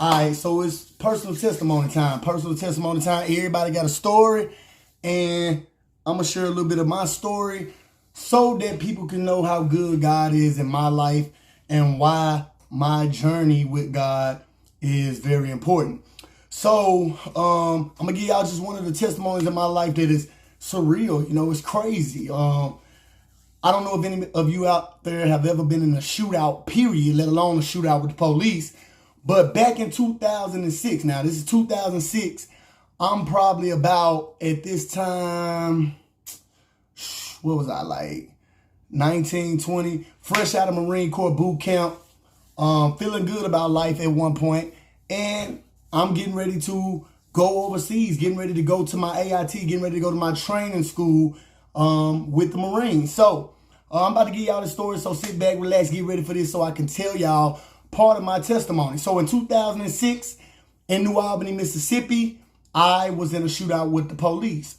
All right, so it's personal testimony time. Personal testimony time. Everybody got a story, and I'm going to share a little bit of my story so that people can know how good God is in my life and why my journey with God is very important. So I'm going to give y'all just one of the testimonies in my life that is surreal. You know, it's crazy. I don't know if any of you out there have ever been in a shootout, period, let alone a shootout with the police. But back in 2006, now this is 2006, I'm probably about, at this time, what was I, like 19, 20, fresh out of Marine Corps boot camp, feeling good about life at one point, and I'm getting ready to go overseas, getting ready to go to my AIT, getting ready to go to my training school with the Marines. So I'm about to give y'all the story, so sit back, relax, get ready for this so I can tell y'all part of my testimony. So in 2006, in New Albany, Mississippi, I was in a shootout with the police.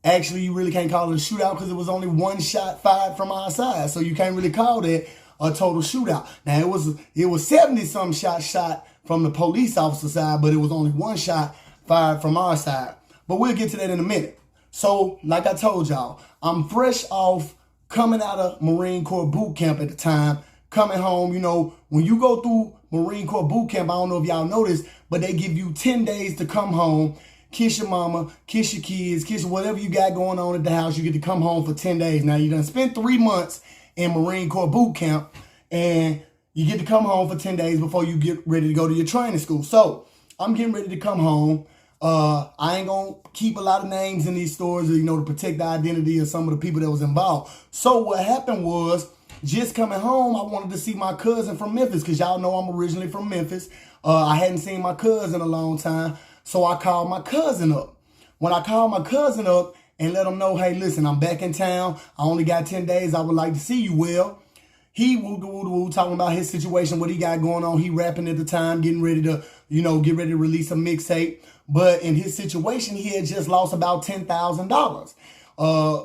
Actually, you really can't call it a shootout because it was only one shot fired from our side. So you can't really call that a total shootout. Now, it was 70-some shots shot from the police officer side, but it was only one shot fired from our side. But we'll get to that in a minute. So, like I told y'all, I'm fresh off coming out of Marine Corps boot camp at the time, coming home. You know, when you go through Marine Corps boot camp, I don't know if y'all noticed, but they give you 10 days to come home, kiss your mama, kiss your kids, kiss whatever you got going on at the house. You get to come home for 10 days. Now, you done spent 3 months in Marine Corps boot camp, and you get to come home for 10 days before you get ready to go to your training school. So I'm getting ready to come home. I ain't going to keep a lot of names in these stories, you know, to protect the identity of some of the people that was involved. So what happened was, just coming home, I wanted to see my cousin from Memphis, because y'all know I'm originally from Memphis. I hadn't seen my cousin in a long time, so I called my cousin up. When I called my cousin up and let him know, hey, listen, I'm back in town. I only got 10 days. I would like to see you. Well, he woo talking about his situation, what he got going on. He rapping at the time, getting ready to, you know, get ready to release a mixtape. But in his situation, he had just lost about $10,000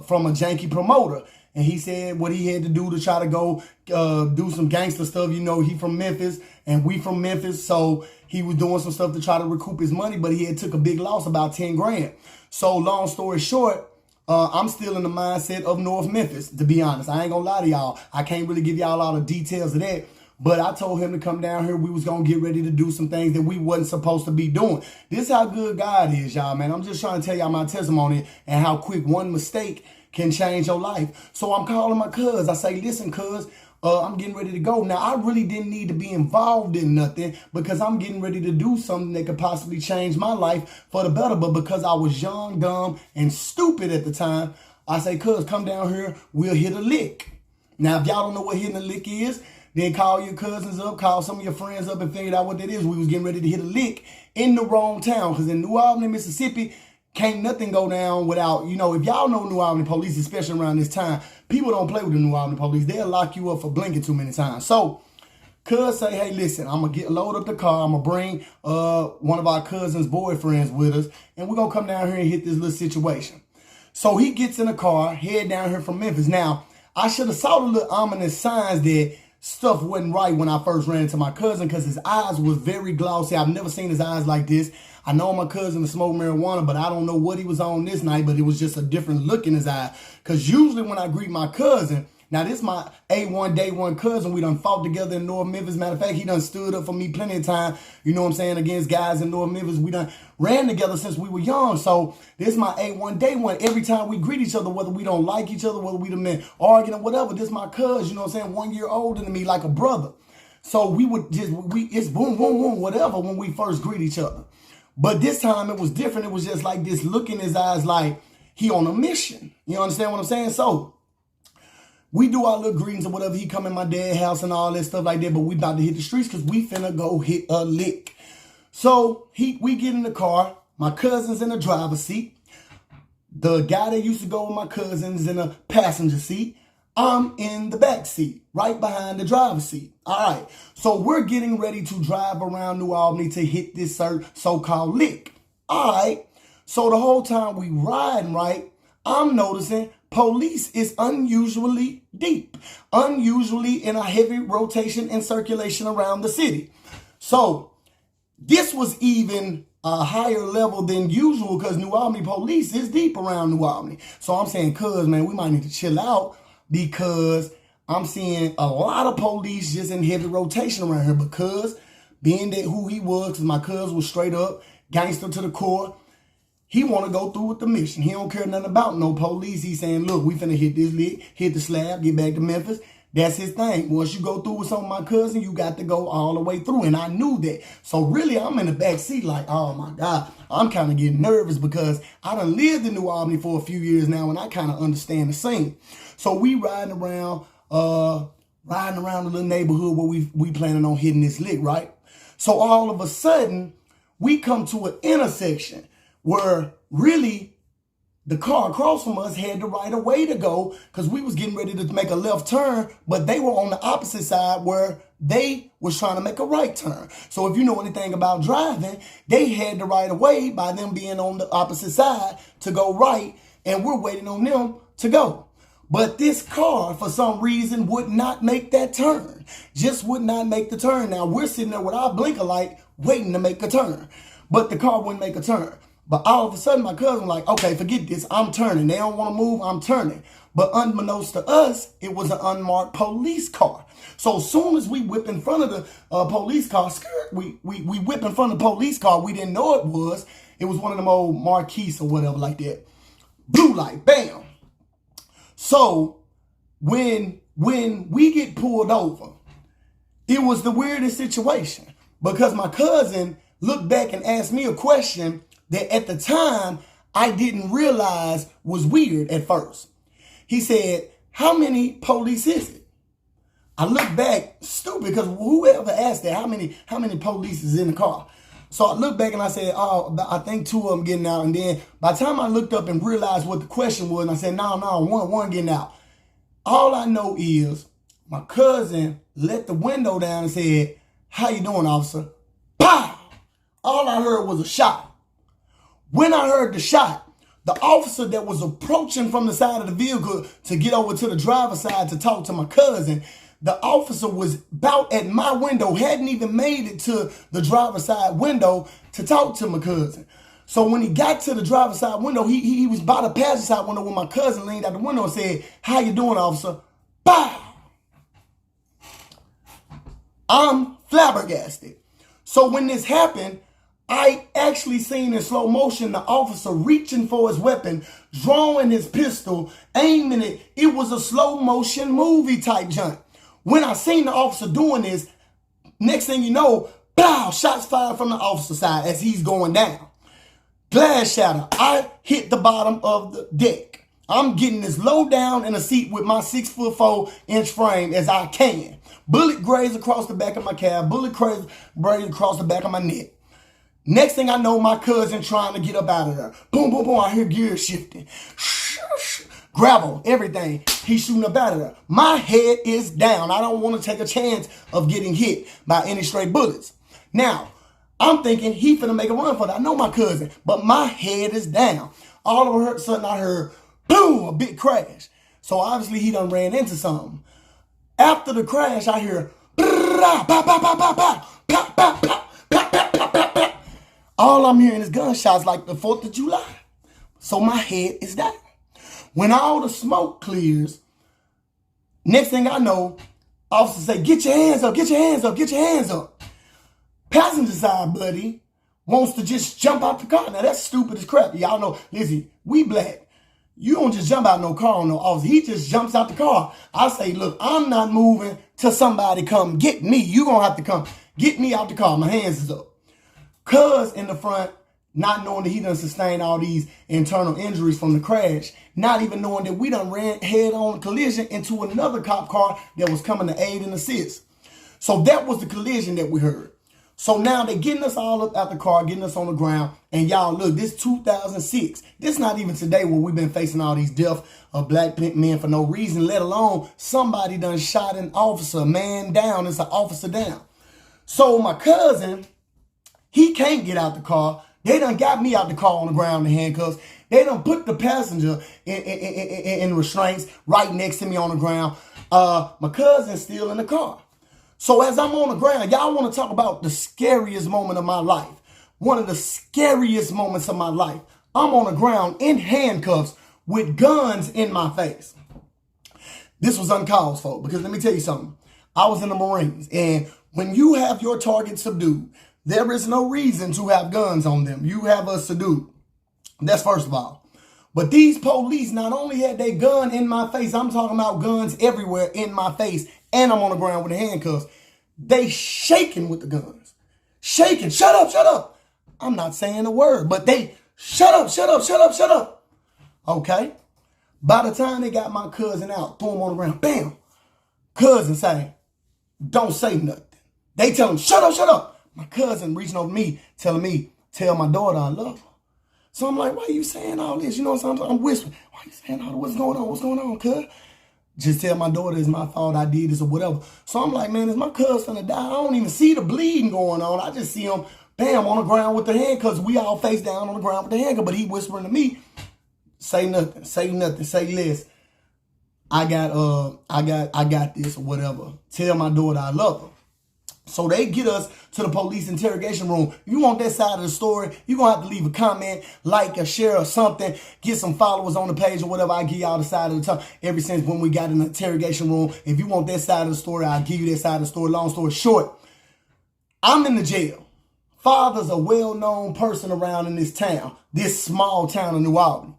from a janky promoter. And he said what he had to do to try to go do some gangster stuff. You know, he from Memphis and we from Memphis. So he was doing some stuff to try to recoup his money, but he had took a big loss, about 10 grand. So long story short, I'm still in the mindset of North Memphis, to be honest. I ain't gonna lie to y'all. I can't really give y'all all the details of that. But I told him to come down here. We was going to get ready to do some things that we wasn't supposed to be doing. This is how good God is, y'all, man. I'm just trying to tell y'all my testimony and how quick one mistake can change your life. So I'm calling my cuz. I say, listen, cuz, I'm getting ready to go. Now, I really didn't need to be involved in nothing because I'm getting ready to do something that could possibly change my life for the better. But because I was young, dumb, and stupid at the time, I say, cuz, come down here. We'll hit a lick. Now, if y'all don't know what hitting a lick is, then call your cousins up, call some of your friends up and figure out what that is. We was getting ready to hit a lick in the wrong town, because in New Albany, Mississippi, can't nothing go down without, you know, if y'all know New Albany police, especially around this time, people don't play with the New Albany police. They'll lock you up for blinking too many times. So, cuz say, hey, listen, I'm going to load up the car. I'm going to bring one of our cousin's boyfriends with us, and we're going to come down here and hit this little situation. So he gets in the car, head down here from Memphis. Now, I should have saw the little ominous signs that stuff wasn't right when I first ran into my cousin, because his eyes was very glossy. I've never seen his eyes like this. I know my cousin to smoke marijuana, but I don't know what he was on this night, but it was just a different look in his eye. Because usually when I greet my cousin, now this is my A1 day one cousin. We done fought together in North Memphis. Matter of fact, he done stood up for me plenty of time, you know what I'm saying, against guys in North Memphis. We done ran together since we were young. So this is my A1 day one. Every time we greet each other, whether we don't like each other, whether we done been arguing or whatever, this is my cousin, you know what I'm saying, 1 year older than me, like a brother. So we would just, it's boom, boom, boom, whatever when we first greet each other. But this time it was different. It was just like this look in his eyes like he on a mission. You understand what I'm saying? So we do our little greetings or whatever. He come in my dad's house and all that stuff like that. But we about to hit the streets because we finna go hit a lick. So we get in the car. My cousin's in the driver's seat. The guy that used to go with my cousin's in the passenger seat. I'm in the back seat, right behind the driver's seat. All right. So we're getting ready to drive around New Albany to hit this so-called lick. All right. So the whole time we riding, right, I'm noticing police is unusually deep, unusually in a heavy rotation and circulation around the city. So This was even a higher level than usual because New Albany police is deep around New Albany. So I'm saying, cuz, man, we might need to chill out because I'm seeing a lot of police just in heavy rotation around here because being that who he was, because my cuz was straight up gangster to the core, he want to go through with the mission. He don't care nothing about no police. He's saying, look, we finna hit this lick, hit the slab, get back to Memphis. That's his thing. Once you go through with some of my cousin, you got to go all the way through. And I knew that. So really, I'm in the back seat like, oh my God, I'm kind of getting nervous because I done lived in New Albany for a few years now and I kind of understand the scene. So we riding around the little neighborhood where we planning on hitting this lick, right? So all of a sudden, we come to an intersection where really the car across from us had the right of way to go because we was getting ready to make a left turn, but they were on the opposite side where they was trying to make a right turn. So if you know anything about driving, they had the right of way by them being on the opposite side to go right, and we're waiting on them to go. But this car, for some reason, would not make that turn. Just would not make the turn. Now, we're sitting there with our blinker light waiting to make a turn, but the car wouldn't make a turn. But all of a sudden, my cousin like, okay, forget this. I'm turning. They don't want to move. I'm turning. But unbeknownst to us, it was an unmarked police car. So as soon as we whip in front of the police car, we whip in front of the police car. We didn't know it was. It was one of them old Marquis or whatever like that. Blue light, bam. So when we get pulled over, it was the weirdest situation because my cousin looked back and asked me a question that at the time I didn't realize was weird at first. He said, how many police is it? I looked back, stupid, because whoever asked that, how many police is in the car? So I looked back and I said, oh, I think 2 of them getting out. And then by the time I looked up and realized what the question was, and I said, no, one getting out. All I know is my cousin let the window down and said, how you doing, officer? Pow! All I heard was a shot. When I heard the shot, the officer that was approaching from the side of the vehicle to get over to the driver's side to talk to my cousin, the officer was about at my window, hadn't even made it to the driver's side window to talk to my cousin. So when he got to the driver's side window, he was by the passenger side window when my cousin leaned out the window and said, how you doing, officer? Bow! I'm flabbergasted. So when this happened, I actually seen in slow motion the officer reaching for his weapon, drawing his pistol, aiming it. It was a slow motion movie type jump. When I seen the officer doing this, next thing you know, pow, shots fired from the officer side as he's going down. Glass shatter. I hit the bottom of the deck. I'm getting as low down in a seat with my 6'4" frame as I can. Bullet grazed across the back of my cab. Bullet grazed across the back of my neck. Next thing I know, my cousin trying to get up out of there. Boom, boom, boom. I hear gears shifting. Gravel, everything. He's shooting up out of there. My head is down. I don't want to take a chance of getting hit by any stray bullets. Now, I'm thinking he finna make a run for that. I know my cousin, but my head is down. All of a sudden, I heard, boom, a big crash. So obviously, he done ran into something. After the crash, I hear, all I'm hearing is gunshots like the 4th of July. So my head is down. When all the smoke clears, next thing I know, officers say, get your hands up, get your hands up, get your hands up. Passenger side buddy wants to just jump out the car. Now that's stupid as crap. Y'all know, listen, we black. You don't just jump out no car on no officer. He just jumps out the car. I say, look, I'm not moving till somebody come get me. You gonna have to come get me out the car. My hands is up. Cuz in the front, not knowing that he done sustained all these internal injuries from the crash, not even knowing that we done ran head-on collision into another cop car that was coming to aid and assist. So that was the collision that we heard. So now they're getting us all up out the car, getting us on the ground. And y'all, look, this 2006. This not even today where we've been facing all these deaths of black men for no reason, let alone somebody done shot an officer, a man down. It's an officer down. So my cousin, he can't get out the car. They done got me out the car on the ground in handcuffs. They done put the passenger in restraints right next to me on the ground. My cousin's still in the car. So as I'm on the ground, y'all want to talk about the scariest moment of my life. One of the scariest moments of my life. I'm on the ground in handcuffs with guns in my face. This was uncalled for, because let me tell you something. I was in the Marines, and when you have your target subdued, there is no reason to have guns on them. You have us subdued. That's first of all. But these police not only had their gun in my face, I'm talking about guns everywhere in my face, and I'm on the ground with the handcuffs. They shaking with the guns. Shaking. Shut up, shut up. I'm not saying a word, but they shut up, shut up, shut up, shut up. Okay? By the time they got my cousin out, threw him on the ground, bam. Cousin say, don't say nothing. They tell him, shut up, shut up. My cousin reaching over me, telling me, tell my daughter I love her. So I'm like, why are you saying all this? You know what I'm saying? I'm whispering. Why are you saying all this? What's going on? What's going on, cuz? Just tell my daughter it's my fault, I did this or whatever. So I'm like, man, is my cuz finna die? I don't even see the bleeding going on. I just see him, bam, on the ground with the handcuffs. We all face down on the ground with the handcuffs. But he whispering to me, say nothing, say nothing, say less. I got this or whatever. Tell my daughter I love her. So they get us to the police interrogation room. If you want that side of the story, you're going to have to leave a comment, like, or share or something. Get some followers on the page or whatever. I give y'all the side of the talk. Ever since when we got in the interrogation room, if you want that side of the story, I'll give you that side of the story. Long story short, I'm in the jail. Father's a well-known person around in this town, this small town of New Albany.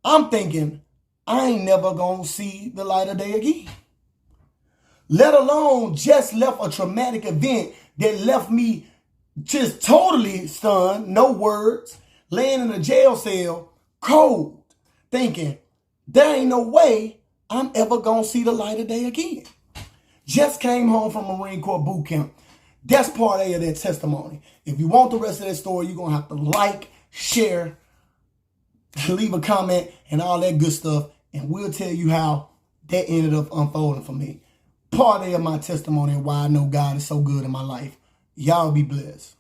I'm thinking, I ain't never going to see the light of day again. Let alone just left a traumatic event that left me just totally stunned, no words, laying in a jail cell, cold, thinking, there ain't no way I'm ever going to see the light of day again. Just came home from Marine Corps boot camp. That's part A of that testimony. If you want the rest of that story, you're going to have to like, share, leave a comment, and all that good stuff, and we'll tell you how that ended up unfolding for me. Part A of my testimony and why I know God is so good in my life. Y'all be blessed.